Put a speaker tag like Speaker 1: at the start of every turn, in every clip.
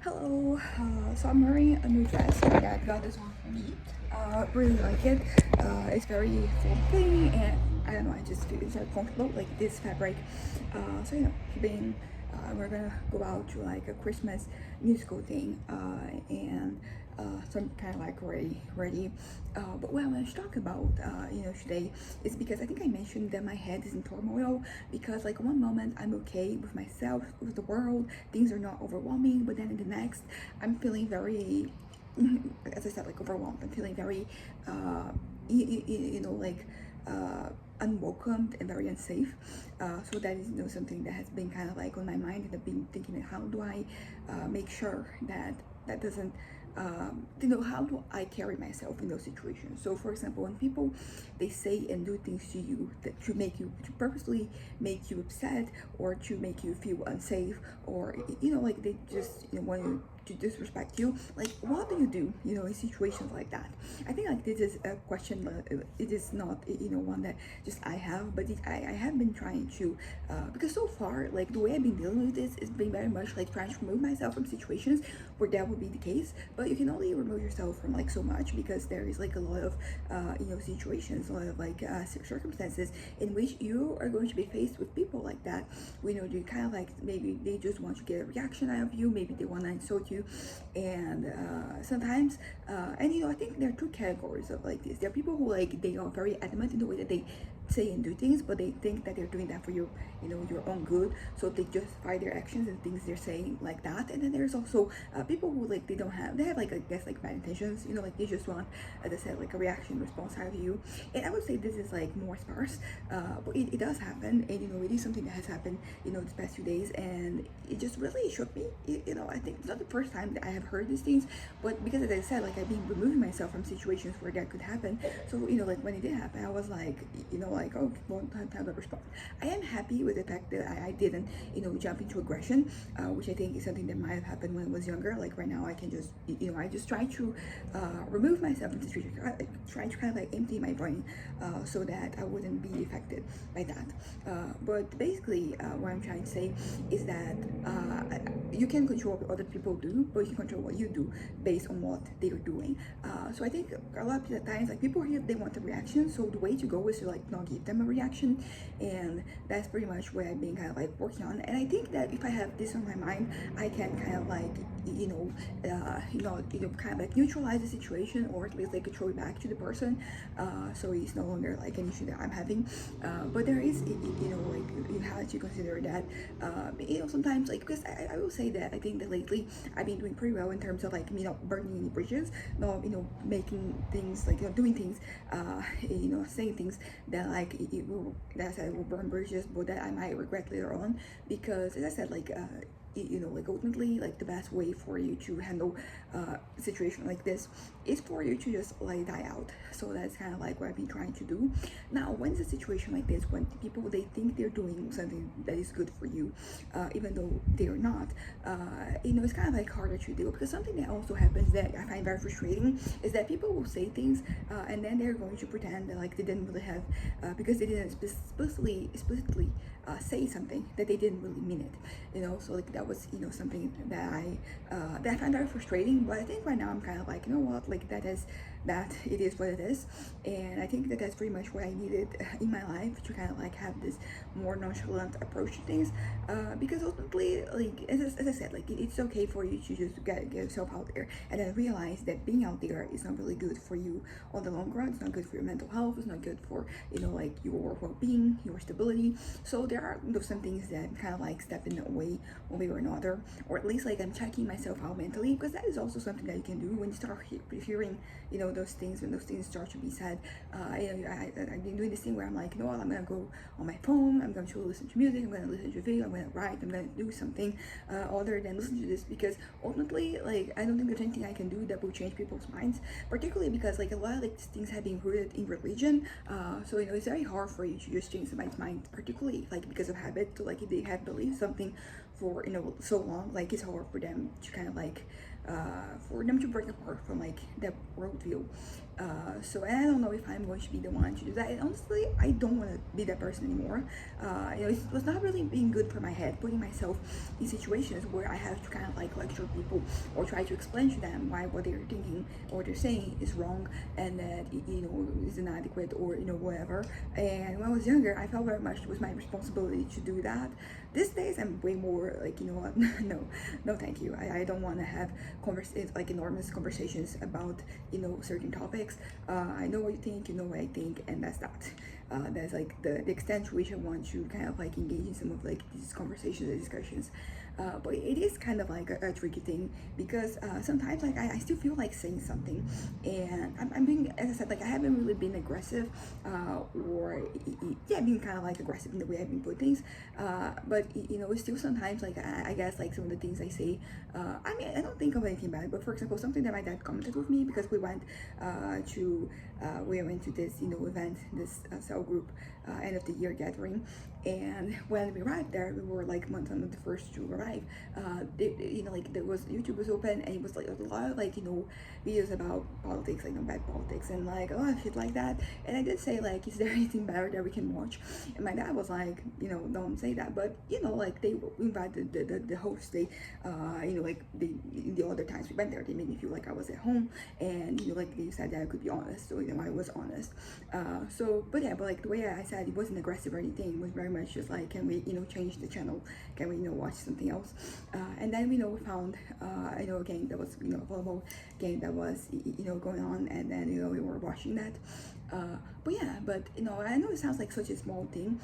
Speaker 1: Hello, so I'm wearing a new dress that I got this one for me. Really like it. It's very fluffy and I don't know, I just feel it's very comfortable, like this fabric. So being we're gonna go out to like a Christmas musical thing, and so I'm kind of like ready. But what I want to talk about, today is because I think I mentioned that my head is in turmoil because like one moment I'm okay with myself, with the world, things are not overwhelming, but then in the next I'm feeling very, as I said, like overwhelmed. I'm feeling very, like unwelcomed and very unsafe. So that is something that has been kind of like on my mind, and I've been thinking, how do I make sure that that doesn't how do I carry myself in those situations? So for example, when people they say and do things to you that to purposely make you upset or to make you feel unsafe, or like they just want to disrespect you, like what do you do in situations like that? I think like this is a question, it is not one that just I have, but I have been trying to, because so far like the way I've been dealing with this is been very much like trying to remove myself from situations where that would be the case, but you can only remove yourself from like so much because there is like a lot of situations, a lot of like circumstances in which you are going to be faced with people like that. You kind of like maybe they just want to get a reaction out of you, maybe they want to insult you, and sometimes and I think there are two categories of like this. There are people who like they are very adamant in the way that they say and do things, but they think that they're doing that for your own good, so they justify their actions and things they're saying like that. And then there's also people who like they have like I guess like bad intentions, like they just want, as I said, like a reaction response out of you. And I would say this is like more sparse, but it does happen, and it is something that has happened these past few days, and it just really shook me. I think it's not the first time that I have heard these things, but because as I said, like I've been removing myself from situations where that could happen. So like when it did happen, I was like, like, oh, well, time to respond. I am happy with the fact that I didn't jump into aggression, which I think is something that might have happened when I was younger. Like right now I can just I just try to remove myself from situations. I try to kind of like empty my brain, so that I wouldn't be affected by that. But basically what I'm trying to say is that you can control what other people do, but you can control what you do based on what they're doing. So I think a lot of times, like people here, they want a reaction. So the way to go is to like not give them a reaction, and that's pretty much what I've been kind of like working on. And I think that if I have this on my mind, I can kind of like kind of like neutralize the situation, or at least like control it back to the person, so it's no longer like an issue that I'm having. But there is like you have to consider that sometimes, like, because I will say that I think that lately I've been doing pretty well in terms of like me not burning any bridges, not making things like doing things, saying things that like that I said will burn bridges, but that I might regret later on. Because as I said, like like ultimately, like the best way for you to handle a situation like this is for you to just let it die out. So that's kind of like what I've been trying to do. Now when it's a situation like this, when people they think they're doing something that is good for you, even though they are not, it's kind of like harder to deal, because something that also happens that I find very frustrating is that people will say things, and then they're going to pretend that like they didn't really have, because they didn't explicitly say something, that they didn't really mean it. So like that was something that I find very frustrating. But I think right now I'm kind of like, what, like that it is what it is. And I think that that's pretty much what I needed in my life, to kind of like have this more nonchalant approach to things, because ultimately, like as I said, like it's okay for you to just get yourself out there, and then realize that being out there is not really good for you on the long run. It's not good for your mental health, it's not good for like your well-being, your stability. So there are some things that kind of like step in the way one way or another, or at least like I'm checking myself out mentally, because that is also something that you can do when you start hearing those things, when those things start to be said. I've been doing this thing where I'm like, what, I'm gonna go on my phone, I'm going to listen to music, I'm going to listen to a video, I'm going to write, I'm going to do something other than listen to this, because ultimately, like, I don't think there's anything I can do that will change people's minds, particularly because like a lot of like things have been rooted in religion. So it's very hard for you to just change somebody's mind, particularly like because of habit. So like if they have believed something for so long, like it's hard for them to kind of like for them to break apart from like that worldview. So and I don't know if I'm going to be the one to do that. And honestly, I don't want to be that person anymore. It was not really being good for my head, putting myself in situations where I have to kind of like lecture people or try to explain to them why what they're thinking or what they're saying is wrong and that is inadequate or whatever. And when I was younger, I felt very much it was my responsibility to do that. These days, I'm way more like, what, no, thank you. I don't want to have like enormous conversations about certain topics. I know what you think, you know what I think, and that's that. That's like the extent to which I want to kind of like engage in some of like these conversations and discussions. But it is kind of like a tricky thing because sometimes like I still feel like saying something, and I'm being, as I said, like I haven't really been aggressive or being kind of like aggressive in the way I've been putting things. But it's still sometimes like I guess like some of the things I say. I mean, I don't think of anything bad, but for example, something that my dad commented with me because we went to this event, this cell group end of the year gathering, and when we arrived there, we were like one of the first to arrive. Like there was YouTube was open, and it was like a lot of like videos about politics, like bad politics, and like a lot of shit like that. And I did say like, is there anything better that we can watch? And my dad was like, don't say that. But like they invited the host. They like the other times we went there, they made me feel like I was at home, and like they said that I could be honest, so I was honest. But like the way I said, it wasn't aggressive or anything. It was very much just like, can we change the channel? Can we watch something else? And then we found a game that was a volleyball game that was going on, and then we were watching that. But I know it sounds like such a small thing,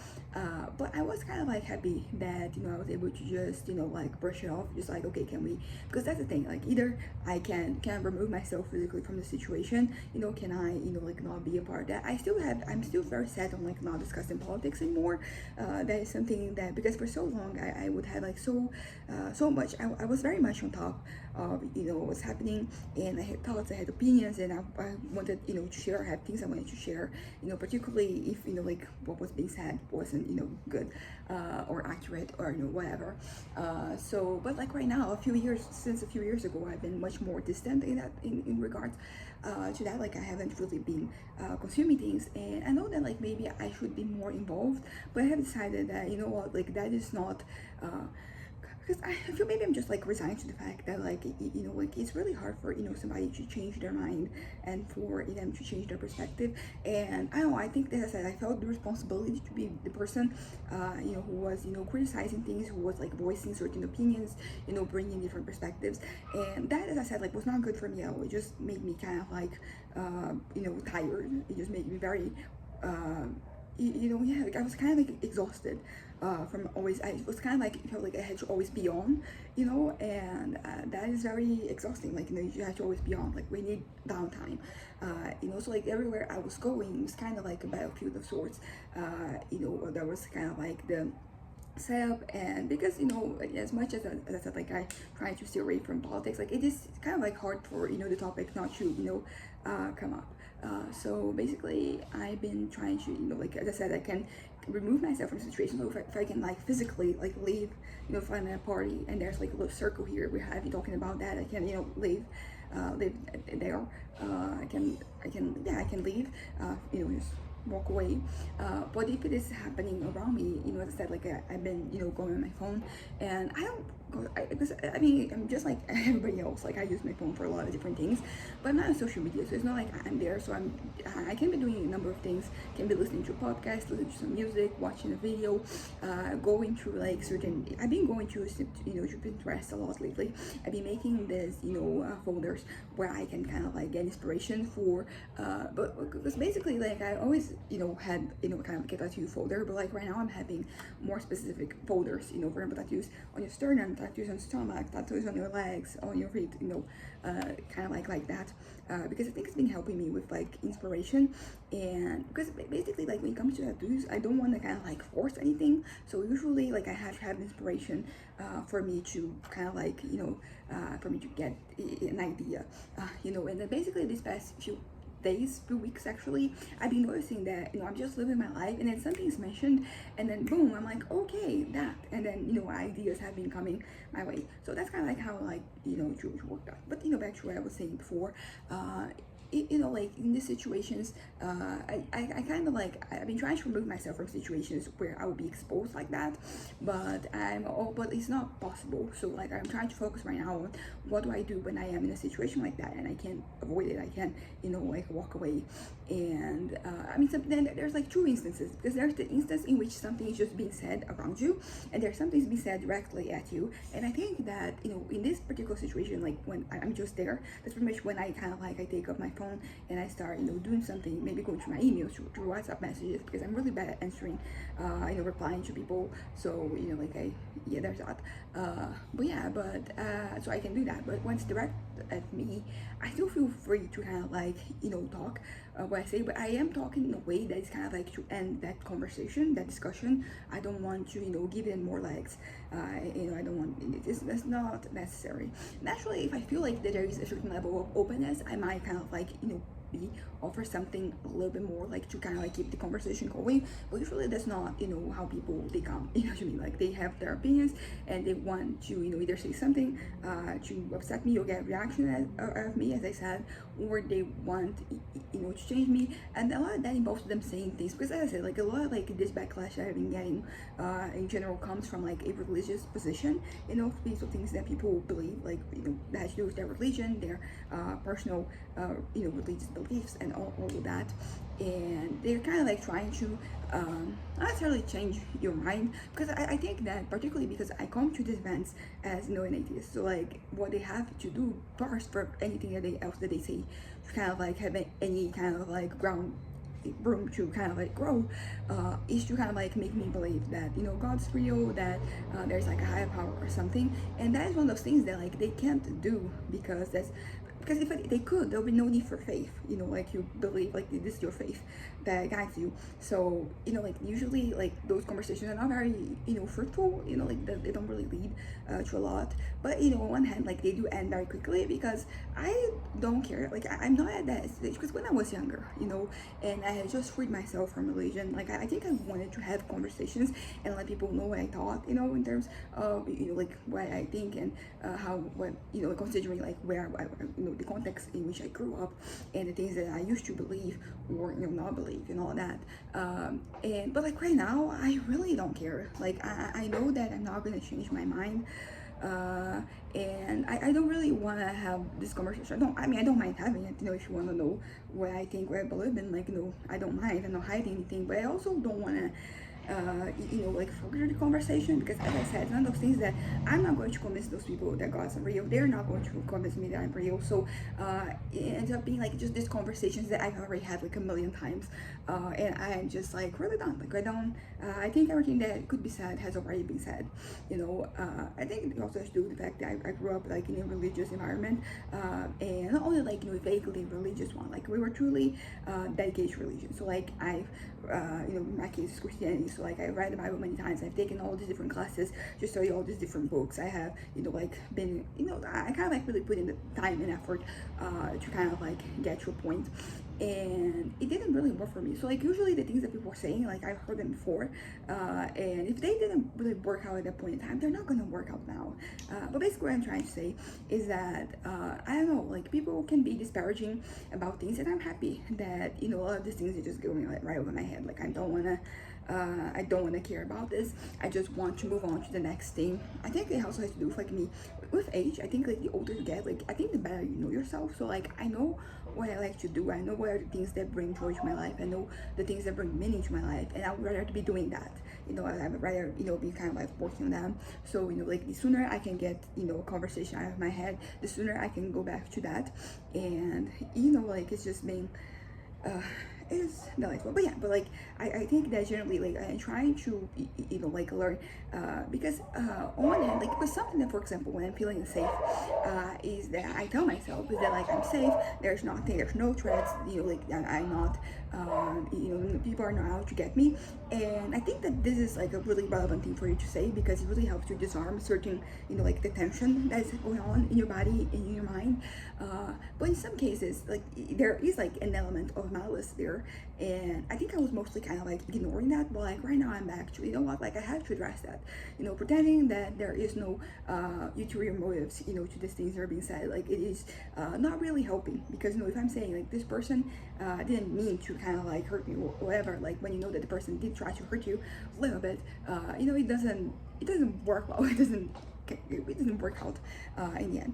Speaker 1: but I was kind of like happy that I was able to just like brush it off, just like, okay, can we, because that's the thing, like either I can remove myself physically from the situation, can I like not be a part of that. I'm still very sad on like not discussing politics anymore. That is something that, because for so long I would have like so much, I was very much on top of what was happening, and I had thoughts, I had opinions, and I wanted to share. I had things I wanted to share, particularly if like what was being said wasn't good or accurate or whatever. But like right now, since a few years ago, I've been much more distant in that in regards to that. Like I haven't really been consuming things, and I know that like maybe I should be more involved, but I have decided that what, like that is not because I feel maybe I'm just like resigned to the fact that like like it's really hard for somebody to change their mind and for them to change their perspective. And I don't know, I think that, as I said, I felt the responsibility to be the person who was criticizing things, who was like voicing certain opinions, bringing different perspectives. And that, as I said, like was not good for me at all. It just made me kind of like tired. It just made me very like I was kind of like exhausted from always. I was kind of like, felt like I had to always be on, and that is very exhausting. Like you have to always be on. Like we need downtime. So like everywhere I was going, it was kind of like a battlefield of sorts. There was kind of like the setup, and because as much as I said, like I try to stay away from politics, like it is kind of like hard for the topic not to come up. So basically I've been trying to like, as I said, I can remove myself from situations. So if I can like physically like leave, if I'm at a party and there's like a little circle here we're having talking about that, I can leave there. I can leave, just walk away. But if it is happening around me, as I said, like I've been going on my phone, and I don't go, because I mean I'm just like everybody else. Like I use my phone for a lot of different things, but I'm not on social media, so it's not like I'm there. So I can be doing a number of things. Can be listening to a podcast, listening to some music, watching a video, going through like certain. I've been going through to Pinterest a lot lately. I've been making this folders where I can kind of like get inspiration for but because basically like I always had kind of like a tattoo folder, but like right now I'm having more specific folders, for example, tattoos on your sternum, tattoos on stomach, tattoos on your legs, on your feet, kind of like that, because I think it's been helping me with like inspiration. And because basically like when it comes to tattoos, I don't want to kind of like force anything, so usually like I have to have inspiration for me to kind of like for me to get an idea, and then basically this past few days, few weeks actually, I've been noticing that, I'm just living my life, and then something's mentioned, and then boom, I'm like, okay, that, and then, ideas have been coming my way. So that's kind of like how, like, Jewish worked out. But, back to what I was saying before, like in these situations, I kind of like, I've been trying to remove myself from situations where I would be exposed like that, but but it's not possible. So like, I'm trying to focus right now on what do I do when I am in a situation like that, and I can't avoid it. I can't, like walk away. And I mean, then there's like two instances, because there's the instance in which something is just being said around you, and there's something being said directly at you. And I think that, in this particular situation, like when I'm just there, that's pretty much when I kind of like, I take up my phone and I start, doing something, maybe going through my emails, through WhatsApp messages, because I'm really bad at answering, replying to people. So, there's that. So I can do that. But when it's direct at me, I still feel free to kind of like, talk what I say, but I am talking in a way that is kind of like to end that conversation, that discussion. I don't want to, give it more legs. I don't want, that's not necessary. Naturally, if I feel like that there is a certain level of openness, I might kind of like, offer something a little bit more, like to kind of like keep the conversation going. But usually that's not, how people, they come, what I mean, like they have their opinions and they want to, either say something to upset me or get a reaction of me, as I said, or they want, to change me. And a lot of that involves them saying things, because as I said, like a lot of like this backlash I've been getting in general comes from like a religious position, based on things that people believe, like, that has to do with their religion, their personal, religious beliefs, and all of that. And they're kind of like trying to not necessarily change your mind, because I think that, particularly because I come to these events as an atheist, so like what they have to do first for anything else that they say to kind of like have any kind of like ground room to kind of like grow, is to kind of like make me believe that God's real, that there's like a higher power or something. And that is one of those things that like they can't do, because if they could, there'll be no need for faith, like you believe, like this is your faith that guides you. So like usually like those conversations are not very fruitful, like they don't really lead to a lot. But on one hand, like they do end very quickly, because I don't care, like I'm not at that stage, because when I was younger, and I had just freed myself from religion, like I think I wanted to have conversations and let people know what I thought, in terms of like what I think, and considering like where the context in which I grew up, and the things that I used to believe or not believe, and all that. But like right now, I really don't care. Like I know that I'm not gonna change my mind. And I don't really want to have this conversation. I don't mind having it, if you want to know what I think, what I believe in, like, I don't mind. I'm not hiding anything, but I also don't want to like further the conversation, because as I said, it's one of those things that I'm not going to convince those people that God's real. They're not going to convince me that I'm real. So it ends up being like just these conversations that I've already had like a million times, and I'm just like really done. Like I think everything that could be said has already been said. I think it also has to do with the fact that I grew up like in a religious environment, and not only like a vaguely religious one. Like we were truly dedicated to religion. So like I've in my case Christianity. So like I read the Bible many times. I've taken all these different classes to study all these different books. I have like been I kind of like really put in the time and effort to kind of like get to a point, and it didn't really work for me. So like usually the things that people are saying, like I've heard them before, and if they didn't really work out at that point in time, they're not gonna work out now. But basically what I'm trying to say is that I don't know, like people can be disparaging about things, and I'm happy that a lot of these things are just going like right over my head. Like I don't want to care about this. I just want to move on to the next thing. I think it also has to do with like me with age. I think like the older you get, like I think the better you know yourself. So like I know what I like to do. I know what are the things that bring joy to my life. I know the things that bring meaning to my life, and I would rather be doing that. I would rather be kind of like working on them. So like the sooner I can get a conversation out of my head, the sooner I can go back to that. And like it's just being is delightful. But yeah, but like I think that generally like I'm trying to like learn because on one hand, like with something that, for example, when I'm feeling safe, is that I tell myself is that like I'm safe, there's nothing, there's no threats, like I'm not, people are not out to get me. And I think that this is like a really relevant thing for you to say, because it really helps to disarm certain, like the tension that's going on in your body and in your mind. But in some cases, like there is like an element of malice there, and I think I was mostly kind of like ignoring that. But like right now, I'm actually, like I have to address that, pretending that there is no ulterior motives, to these things that are being said. Like it is not really helping, because if I'm saying like this person didn't mean to kind of like hurt me or whatever, like when you know that the person did try to hurt you a little bit, it doesn't work well. It doesn't work out in the end.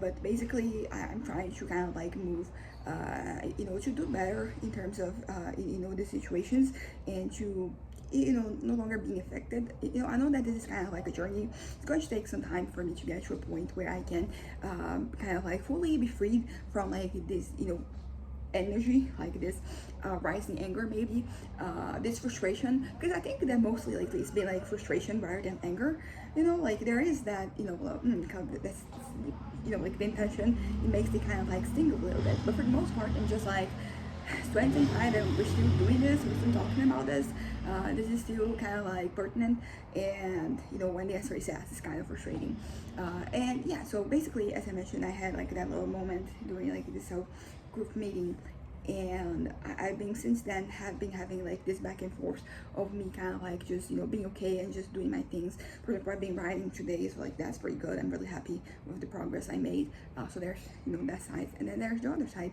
Speaker 1: But basically I'm trying to kind of like move, to do better in terms of, the situations, and to, no longer being affected. I know that this is kind of like a journey. It's going to take some time for me to get to a point where I can kind of like fully be freed from like this, energy, like this rising anger, maybe this frustration, because I think that mostly lately it's been like frustration rather than anger. Like there is that, kind of that's, like the intention, it makes it kind of like sting a little bit, but for the most part I'm just like 2025 and we're still doing this, we're still talking about this. This is still kind of like pertinent, and when the answer is yes, it's kind of frustrating. And yeah, so basically, as I mentioned, I had like that little moment during like this group meeting, and I've been since then have been having like this back and forth of me kind of like just being okay and just doing my things. For example, I've been writing today, so like that's pretty good. I'm really happy with the progress I made. So there's that side, and then there's the other side,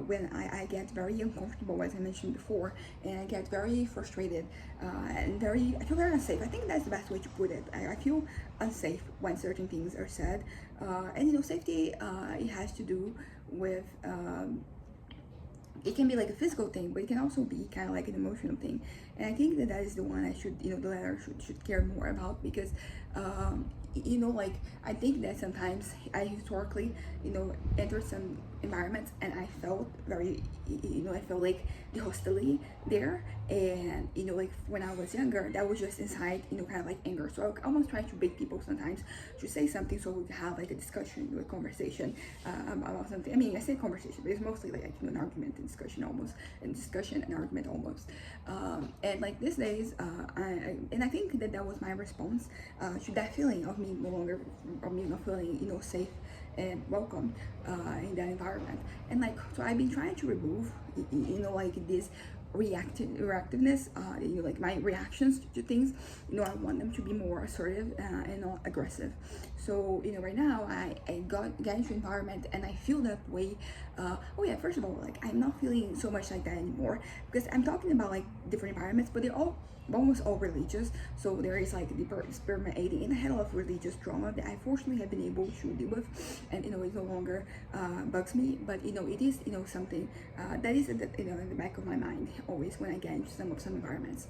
Speaker 1: when I get very uncomfortable, as I mentioned before, and I get very frustrated, and I feel very unsafe. I think that's the best way to put it. I feel unsafe when certain things are said, and safety, it has to do with, it can be like a physical thing, but it can also be kind of like an emotional thing. And I think that is the one I should, the letter should care more about, because like I think that sometimes I historically, entered some environments and I felt very, I felt like the hostility there. And like when I was younger, that was just inside, kind of like anger. So I almost try to bait people sometimes to say something, so we could have like a discussion, a conversation about something. I mean, I say conversation, but it's mostly like an argument and discussion almost, and discussion and argument almost. And like these days, I think that was my response to that feeling of me not feeling, safe and welcome in that environment. And like, so I've been trying to remove, like this reactiveness, like my reactions to things. I want them to be more assertive and not aggressive. So right now I get into environment and I feel that way. Oh yeah, first of all, like I'm not feeling so much like that anymore, because I'm talking about like different environments, but they're almost all religious. So there is like the permeating in a hell of religious drama that I fortunately have been able to deal with, and it no longer bugs me. But it is something that is in the back of my mind always when I get into some environments,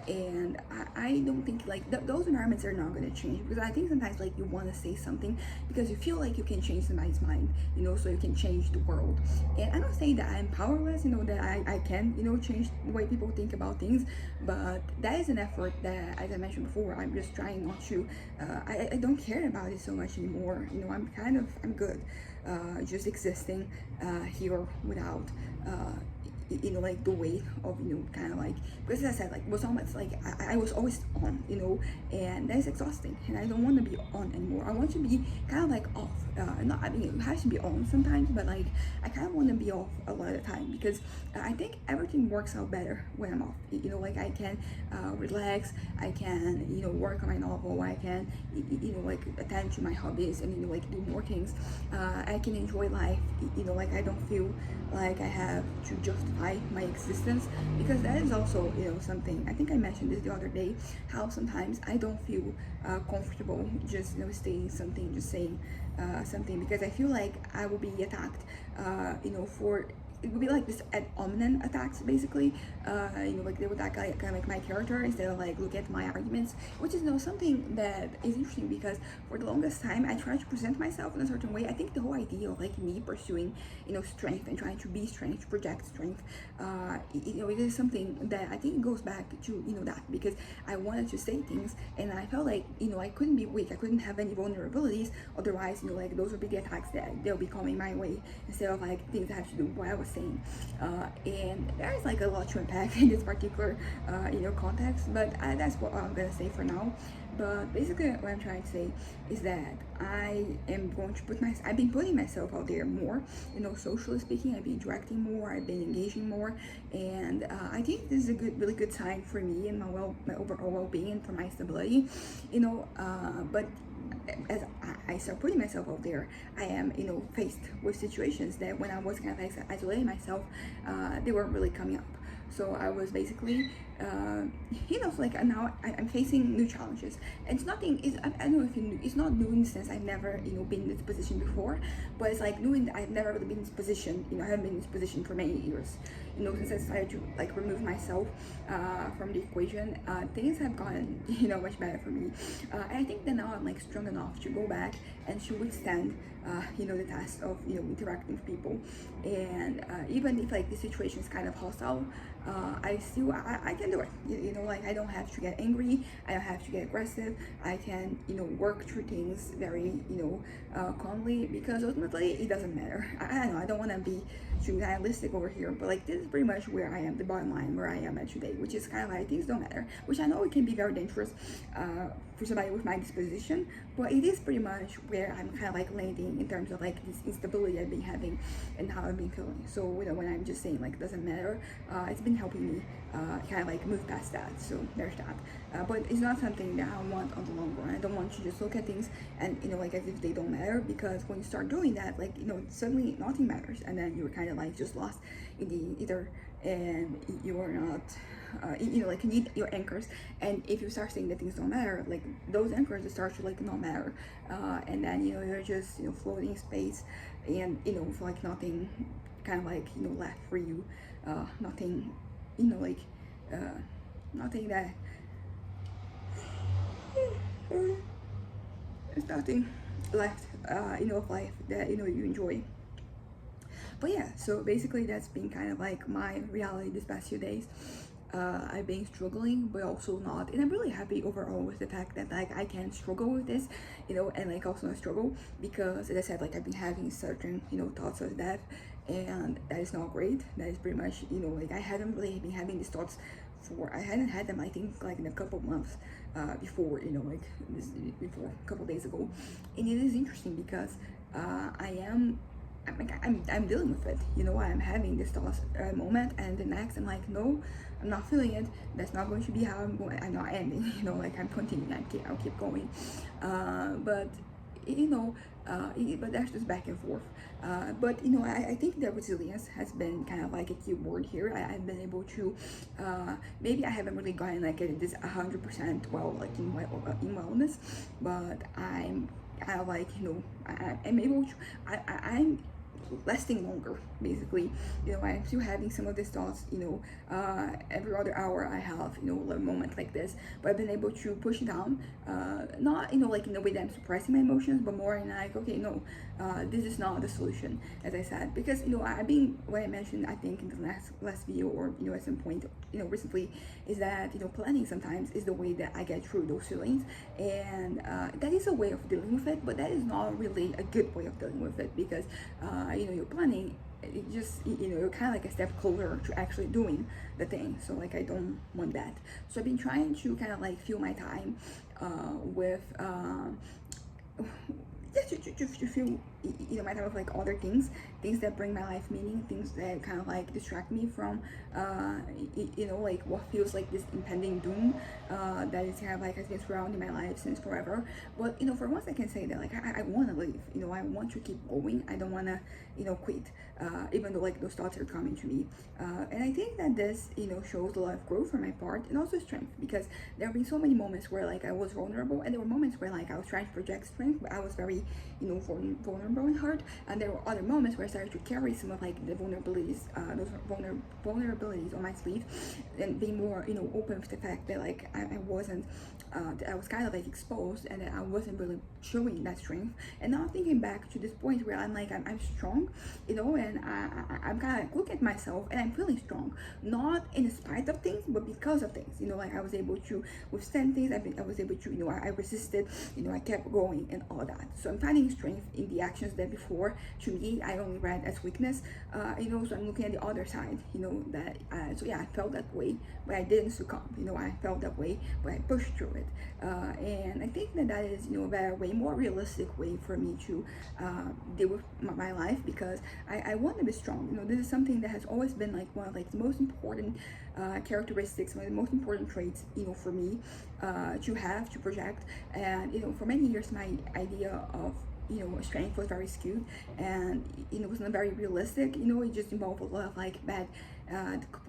Speaker 1: and I don't think like those environments are not going to change, because I think sometimes like you want to say something because you feel like you can change somebody's mind, so you can change the world. And I'm not saying that I'm powerless, that I can change the way people think about things, but that is an effort that, as I mentioned before, I'm just trying not to, I don't care about it so much anymore. I'm good just existing here without like the weight of kind of like, because as I said, like was almost like I was always on, and that's exhausting, and I don't want to be on anymore. I want to be kind of like off. Not, I mean, it has to be on sometimes, but like I kind of want to be off a lot of the time, because I think everything works out better when I'm off. Like I can relax, I can work on my novel, I can like attend to my hobbies and like do more things. I can enjoy life. Like I don't feel like I have to justify my existence, because that is also something I think I mentioned this the other day, how sometimes I don't feel comfortable just stating something, just saying something, because I feel like I will be attacked for it would be like this ad hominem attacks, basically. Like they would attack like, kind of like my character instead of like look at my arguments, which is something that is interesting because for the longest time I tried to present myself in a certain way. I think the whole idea of like me pursuing strength and trying to be strength, to project strength, it is something that I think goes back to that, because I wanted to say things and I felt like I couldn't be weak, I couldn't have any vulnerabilities, otherwise like those would be the attacks that they'll be coming my way instead of like things that have to do with what I was saying. And there's like a lot to unpack in this particular context, but that's what I'm gonna say for now. But basically what I'm trying to say is that I am going to I've been putting myself out there more, socially speaking. I've been interacting more, I've been engaging more, and I think this is a really good sign for me and my overall well-being and for my stability, but as I start putting myself out there, I am, faced with situations that when I was kind of isolating myself, they weren't really coming up. So I was basically, like now I'm facing new challenges. And it's nothing, I don't know if you knew, it's not new in the sense I've never, been in this position before, but it's like new in I've never really been in this position, I haven't been in this position for many years. Since I decided to like remove myself from the equation, things have gotten, much better for me. And I think that now I'm like strong enough to go back and to withstand, the task of, interacting with people. And even if like the situation is kind of hostile, I can do it. Like I don't have to get angry, I don't have to get aggressive. I can, work through things very, calmly, because ultimately it doesn't matter. I know I don't want to be too nihilistic over here, but like this is pretty much where I am, the bottom line where I am at today, which is kind of like things don't matter, which I know it can be very dangerous for somebody with my disposition, but it is pretty much where I'm kind of like landing in terms of like this instability I've been having and how I've been feeling. So when I'm just saying like it doesn't matter, it's been helping me kind of like move past that. So there's that, but it's not something that I want on the long run. I don't want you to just look at things and like as if they don't matter, because when you start doing that, like suddenly nothing matters, and then you're kind of like just lost in the ether, and you are not like you need your anchors. And if you start saying that things don't matter, like those anchors start to like not matter, and then you're just floating in space, and for like nothing kind of like left for you, nothing like nothing that there's nothing left of life that you enjoy. But yeah, so basically that's been kind of like my reality this past few days. I've been struggling, but also not, and I'm really happy overall with the fact that like I can struggle with this, and like also not struggle, because as I said, like I've been having certain thoughts of death, and that is not great. That is pretty much like I hadn't really been having these thoughts I hadn't had them, I think, like in a couple months before, like this before a couple days ago. And it is interesting because I'm dealing with it. I'm having this thought moment, and the next I'm like, no, I'm not feeling it. That's not going to be how I'm going. I'm not ending. Like I'm continuing. I'll keep going. But but that's just back and forth. But I think that resilience has been kind of like a key word here. I've been able to, maybe I haven't really gotten like this 100% well, like in wellness, but I'm kind of like I'm able to. I'm lasting longer, basically. I'm still having some of these thoughts, every other hour I have a moment like this, but I've been able to push it down, not like in a way that I'm suppressing my emotions, but more in like, okay, no, this is not the solution, as I said, because I've been, what I mentioned, I think in the last video, or at some point recently, is that planning sometimes is the way that I get through those feelings, and that is a way of dealing with it, but that is not really a good way of dealing with it, because you're planning, it just you're kind of like a step closer to actually doing the thing. So like I don't want that. So I've been trying to kind of like fill my time with just to feel my time with like other things that bring my life meaning, things that kind of like distract me from like what feels like this impending doom that is kind of like has been surrounding my life since forever. But for once I can say that like I want to live, I want to keep going. I don't want to quit, even though like those thoughts are coming to me, and I think that this shows a lot of growth on my part, and also strength, because there have been so many moments where like I was vulnerable, and there were moments where like I was trying to project strength, but I was very vulnerable, vulnerable and hurt, and there were other moments where I started to carry some of like the vulnerabilities, those vulnerabilities on my sleeve, and being more, open with the fact that like I wasn't, that I was kind of like exposed, and that I wasn't really showing that strength. And now thinking back to this point where I'm like, I'm strong, and I'm kind of like look at myself and I'm feeling strong, not in spite of things, but because of things. Like I was able to withstand things. I was able to, I resisted, I kept going and all that. So I'm finding strength in the actions that before to me I only read as weakness. So I'm looking at the other side, that so yeah, I felt that way, but I didn't succumb. I felt that way, but I pushed through it. And I think that is, a better way, more realistic way for me to deal with my life, because I want to be strong. This is something that has always been like one of like the most important characteristics, one of the most important traits, for me to project. And for many years my idea of strength was very skewed, and it was not very realistic. It just involved a lot of like bad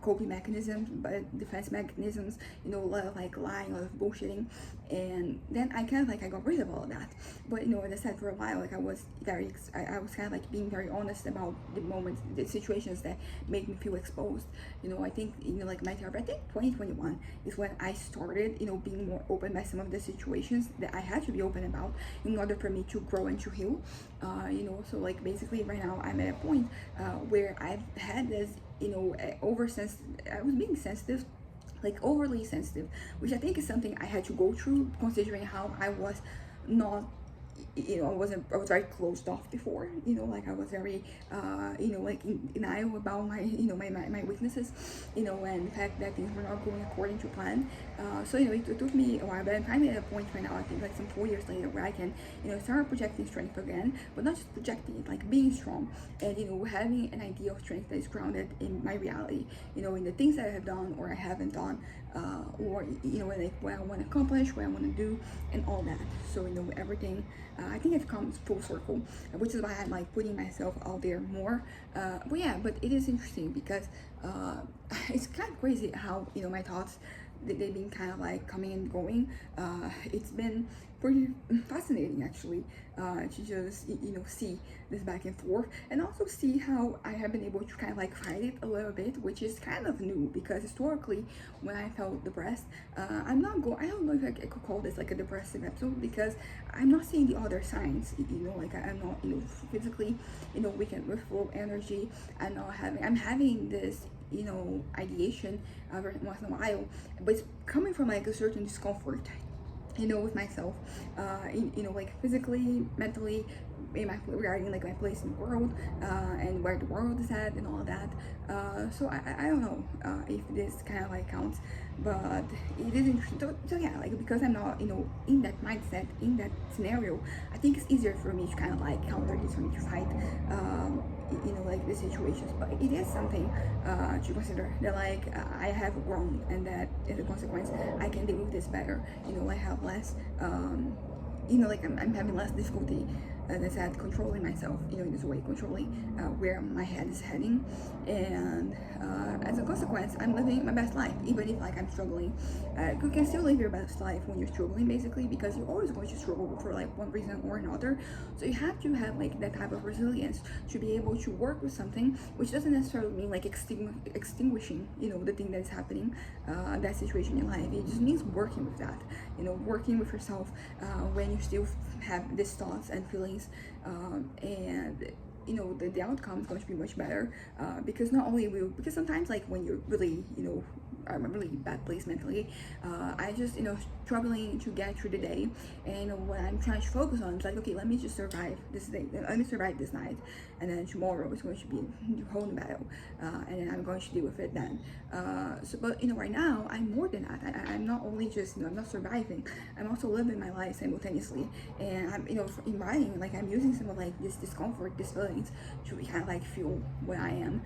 Speaker 1: coping mechanisms, but defense mechanisms, a lot of like lying, a lot of bullshitting. And then I got rid of all of that. But as I said, for a while, like I was kind of like being very honest about the moments, the situations that made me feel exposed. I think like my therapy, I think 2021 is when I started being more open by some of the situations that I had to be open about in order for me to grow and to heal. So like basically right now I'm at a point where I've had this I was being sensitive, like overly sensitive, which I think is something I had to go through, considering how I was not, I was very closed off before. Like I was very like in denial about my my weaknesses, and the fact that things were not going according to plan. So it took me a while, but I'm finally at a point right now, I think like some 4 years later, where I can start projecting strength again, but not just projecting it, like being strong, and having an idea of strength that is grounded in my reality, in the things that I have done or I haven't done, or like what I want to accomplish, what I want to do, and all that. So everything, I think it comes full circle, which is why I'm like putting myself out there more. But it is interesting because it's kind of crazy how my thoughts, they've been kind of like coming and going. It's been pretty fascinating actually, to just see this back and forth, and also see how I have been able to kind of like fight it a little bit, which is kind of new, because historically when I felt depressed, I don't know if I could call this like a depressive episode, because I'm not seeing the other signs. Like I'm not physically weak and with low energy. I'm having this ideation every once in a while, but it's coming from like a certain discomfort with myself, like physically, mentally, regarding like my place in the world, and where the world is at and all that. So I don't know if this kind of like counts, but it is interesting. So yeah, like because I'm not in that mindset, in that scenario, I think it's easier for me to kind of like counter this, for me to fight like the situations. But it is something to consider, that like I have grown, and that as a consequence I can deal with this better. I have less like I'm having less difficulty, as I said, controlling myself, in this way, controlling where my head is heading. And as a consequence, I'm living my best life, even if like I'm struggling. You can still live your best life when you're struggling, basically, because you're always going to struggle for like one reason or another. So you have to have like that type of resilience to be able to work with something, which doesn't necessarily mean like extinguishing the thing that is happening, that situation in life. It just means working with that, working with yourself when you still have these thoughts and feelings, and the outcome is going to be much better, because not only because sometimes like when you're really I'm a really bad place mentally, I just struggling to get through the day, and what I'm trying to focus on is like, okay, let me just survive this day, let me survive this night, and then tomorrow is going to be a whole new battle, and then I'm going to deal with it then. But right now I'm more than that. I'm not only just I'm not surviving, I'm also living my life simultaneously. And I'm in writing, like I'm using some of like this discomfort, these feelings, to kind of like fuel what I am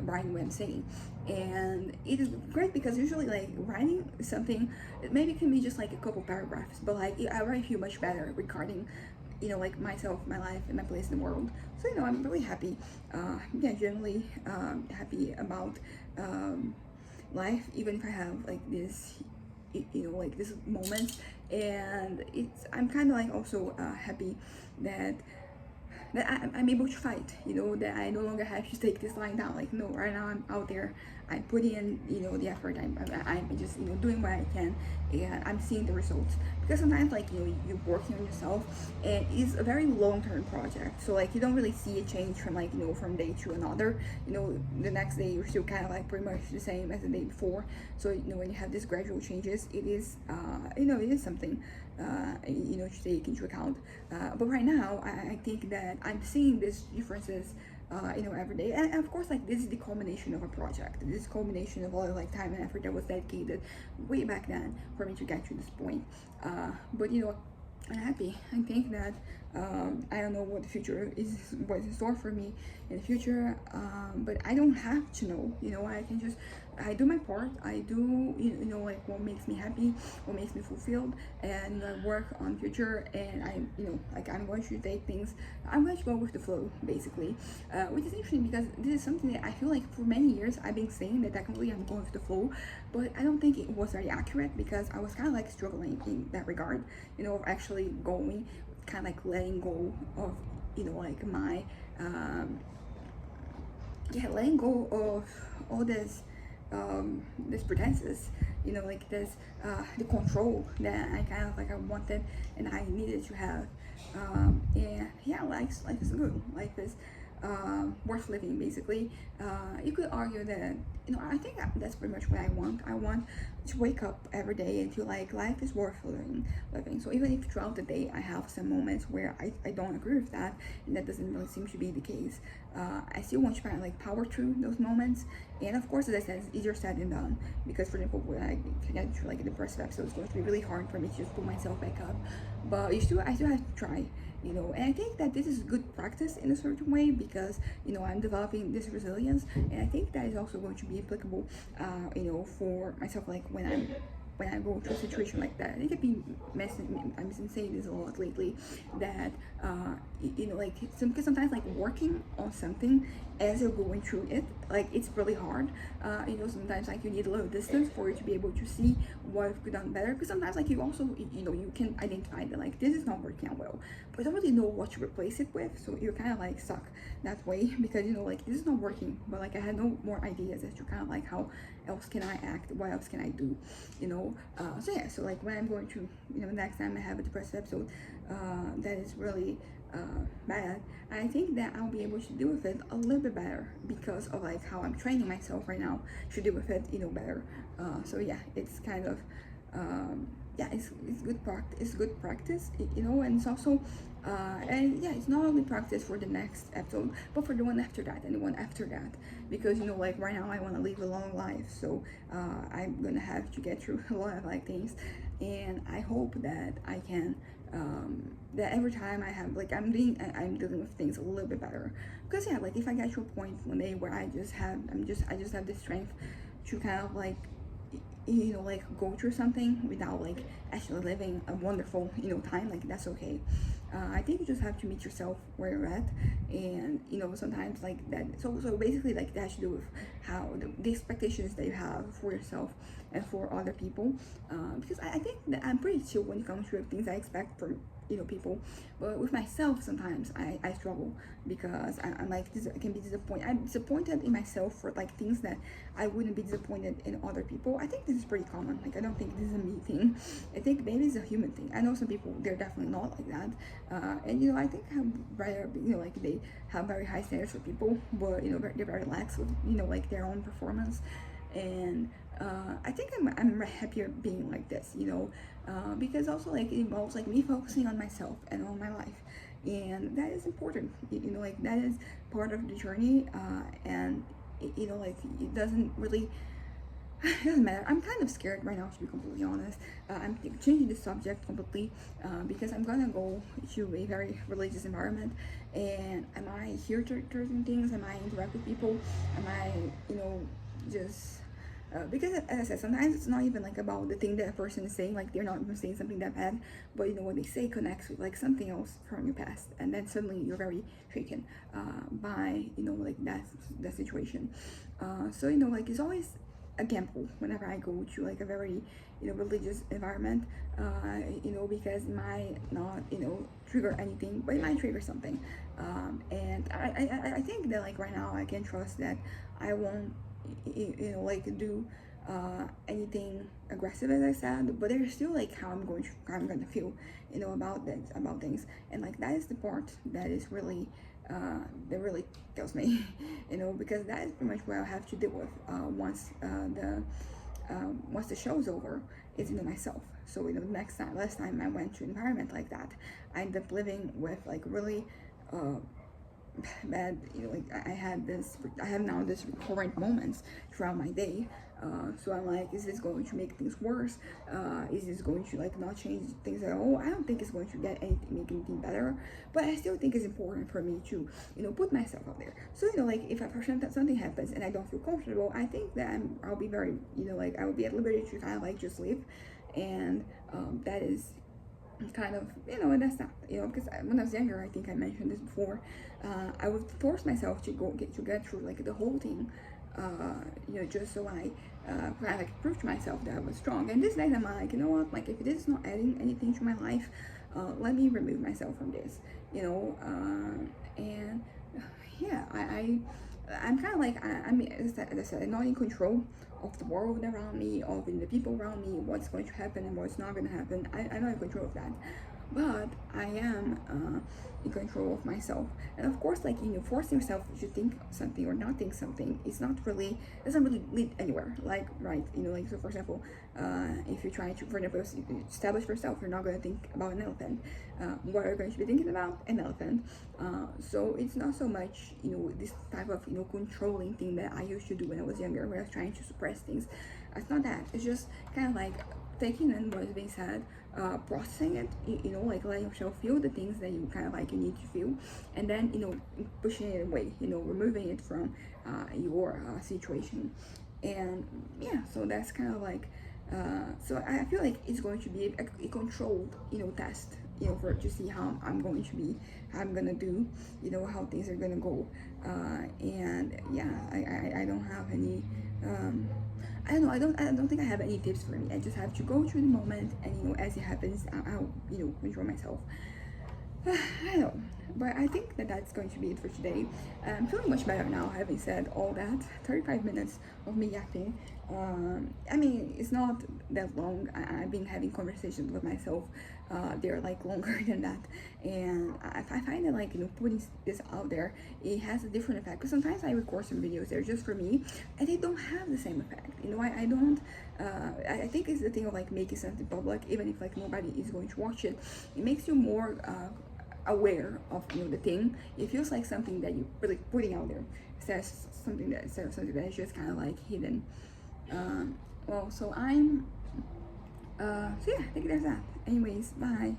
Speaker 1: writing, what I'm saying. And it is great because usually like writing something, it maybe can be just like a couple paragraphs, but like I already feel much better regarding like myself, my life, and my place in the world. So I'm really happy, generally happy about life, even if I have like this like this moment. And I'm kind of like also happy that that I'm able to fight, you know, that I no longer have to take this line down. Like, no, right now I'm out there, I'm putting in, you know, the effort, I'm just, you know, doing what I can, and I'm seeing the results. Because sometimes, like, you know, you're working on yourself, and it's a very long-term project, so like you don't really see a change from, like, you know, from day to another. You know, the next day you're still kind of like pretty much the same as the day before. So, you know, when you have these gradual changes, it is, you know, it is something, you know, to take into account. But right now, I think that I'm seeing these differences, you know, every day. And of course, like, this is the culmination of a project. This is culmination of all the, like, time and effort that was dedicated way back then for me to get to this point. But you know, I'm happy. I think that I don't know what the future is, what's in store for me in the future, but I don't have to know. You know, I can just, I do my part. I do, you know, like, what makes me happy, what makes me fulfilled, and I work on future. And I, you know, like, I'm going to take things, I'm going to go with the flow, basically, which is interesting because this is something that I feel like for many years I've been saying, that technically I'm going with the flow, but I don't think it was very accurate, because I was kind of like struggling in that regard, you know, of actually going, kind of like letting go of, you know, like my yeah, letting go of all this pretenses, you know, like this, the control that I kind of like I wanted and I needed to have. And yeah, life is good. Life is worth living, basically. You could argue that, you know, I think that's pretty much what I want. I want to wake up every day and feel like life is worth living. So even if throughout the day I have some moments where I don't agree with that, and that doesn't really seem to be the case, I still want to kind of like power through those moments. And of course, as I said, it's easier said than done, because for example, when I get to like the depressive episode, it's going to be really hard for me to just pull myself back up. But I still have to try, you know. And I think that this is good practice in a certain way, because, you know, I'm developing this resilience, and I think that is also going to be applicable, you know, for myself, like when I go through a situation like that. I think I've been saying this a lot lately, that you know, like, because sometimes, like, working on something as you're going through it, like, it's really hard. You know, sometimes, like, you need a little distance for you to be able to see what you could done better, because sometimes, like, you also, you know, you can identify that, like, this is not working out well, but you don't really know what to replace it with, so you're kind of like stuck that way, because, you know, like, this is not working, but like I had no more ideas as to kind of like how else can I act, what else can I do, you know. So yeah, so like when I'm going to, you know, next time I have a depressive episode that is really bad, I think that I'll be able to deal with it a little bit better, because of like how I'm training myself right now to deal with it, you know, better. So yeah, it's kind of yeah, it's good practice, you know. And it's also and yeah, it's not only practice for the next episode, but for the one after that and the one after that, because, you know, like right now I want to live a long life, so I'm gonna have to get through a lot of like things, and I hope that I can that every time I have, like, I'm dealing with things a little bit better, because yeah, like, if I get to a point one day where I just have the strength to kind of like, you know, like, go through something without like actually living a wonderful, you know, time, like, that's okay. I think you just have to meet yourself where you're at, and, you know, sometimes like that. So basically, like, that has to do with how the expectations that you have for yourself and for other people. Because I think that I'm pretty chill when it comes to things I expect from, you know, people, but with myself sometimes I struggle, because I'm like, I can be disappointed. I'm disappointed in myself for like things that I wouldn't be disappointed in other people. I think this is pretty common. Like, I don't think this is a me thing. I think maybe it's a human thing. I know some people, they're definitely not like that, and, you know, I think I'm rather, you know, like, they have very high standards for people, but, you know, they're very lax with, you know, like, their own performance. And I think I'm happier being like this, you know, because also, like, it involves like me focusing on myself and on my life, and that is important, you know, like, that is part of the journey. And you know, like, it doesn't really it doesn't matter. I'm kind of scared right now, to be completely honest. I'm changing the subject completely, because I'm gonna go to a very religious environment, and am I here to certain things? Am I interact with people? Am I, you know, just because, as I said, sometimes it's not even like about the thing that a person is saying, like, they're not even saying something that bad, but, you know, what they say connects with like something else from your past, and then suddenly you're very shaken by, you know, like, that situation. So, you know, like, it's always a gamble whenever I go to like a very, religious environment, because it might not, trigger anything, but it might trigger something. And I think that like right now I can trust that I won't, like do anything aggressive, as I said, but there's still like how I'm gonna feel, about things, and like that is the part that is really that really kills me, because that is pretty much what I have to deal with once the show's over. Is myself. So last time I went to an environment like that, I ended up living with like really bad, like I have now this recurrent moments throughout my day. So I'm like, is this going to make things worse? Is this going to like not change things at all? I don't think it's going to make anything better, but I still think it's important for me to, put myself out there. So like if something happens and I don't feel comfortable, I think that I'll be very, like I will be at liberty to kind of like just leave, and that is kind of, and that's not, because when I was younger, I think I mentioned this before, I would force myself to get through like the whole thing, just so I kind of like prove to myself that I was strong. And this days I'm like, you know what, like if this is not adding anything to my life, let me remove myself from this, and yeah, I'm kind of like, I mean, as I said, I'm not in control of the world around me, of the people around me, what's going to happen and what's not going to happen. I'm not in control of that, but I am in control of myself. And of course, like, forcing yourself to think something or not think something doesn't really lead anywhere. Like, right, like, so for example, if you're trying to, for example, establish yourself, you're not going to think about an elephant. What are you going to be thinking about? An elephant. So it's not so much, this type of, controlling thing that I used to do when I was younger, where I was trying to suppress things. It's not that. It's just kind of like taking in what is being said, processing it, like letting yourself feel the things that you kind of like you need to feel, and then pushing it away, removing it from your situation. And yeah, so that's kind of like so I feel like it's going to be a controlled test, for to see how I'm going to be, how I'm gonna do, how things are gonna go. And yeah, I don't have any I don't know. I don't think I have any tips for me. I just have to go through the moment, and as it happens, I'll control myself. I don't know, but I think that that's going to be it for today. I'm feeling much better now, having said all that. 35 minutes of me yapping. I mean, it's not that long. I've been having conversations with myself. They're like longer than that, and I find that like putting this out there, it has a different effect. Because sometimes I record some videos, they're just for me, and they don't have the same effect. I don't. I think it's the thing of like making something public, even if like nobody is going to watch it. It makes you more aware of the thing. It feels like something that you're really putting out there. Says something that is just kind of like hidden. Well, so I'm so yeah, I think that's that. Anyways, bye.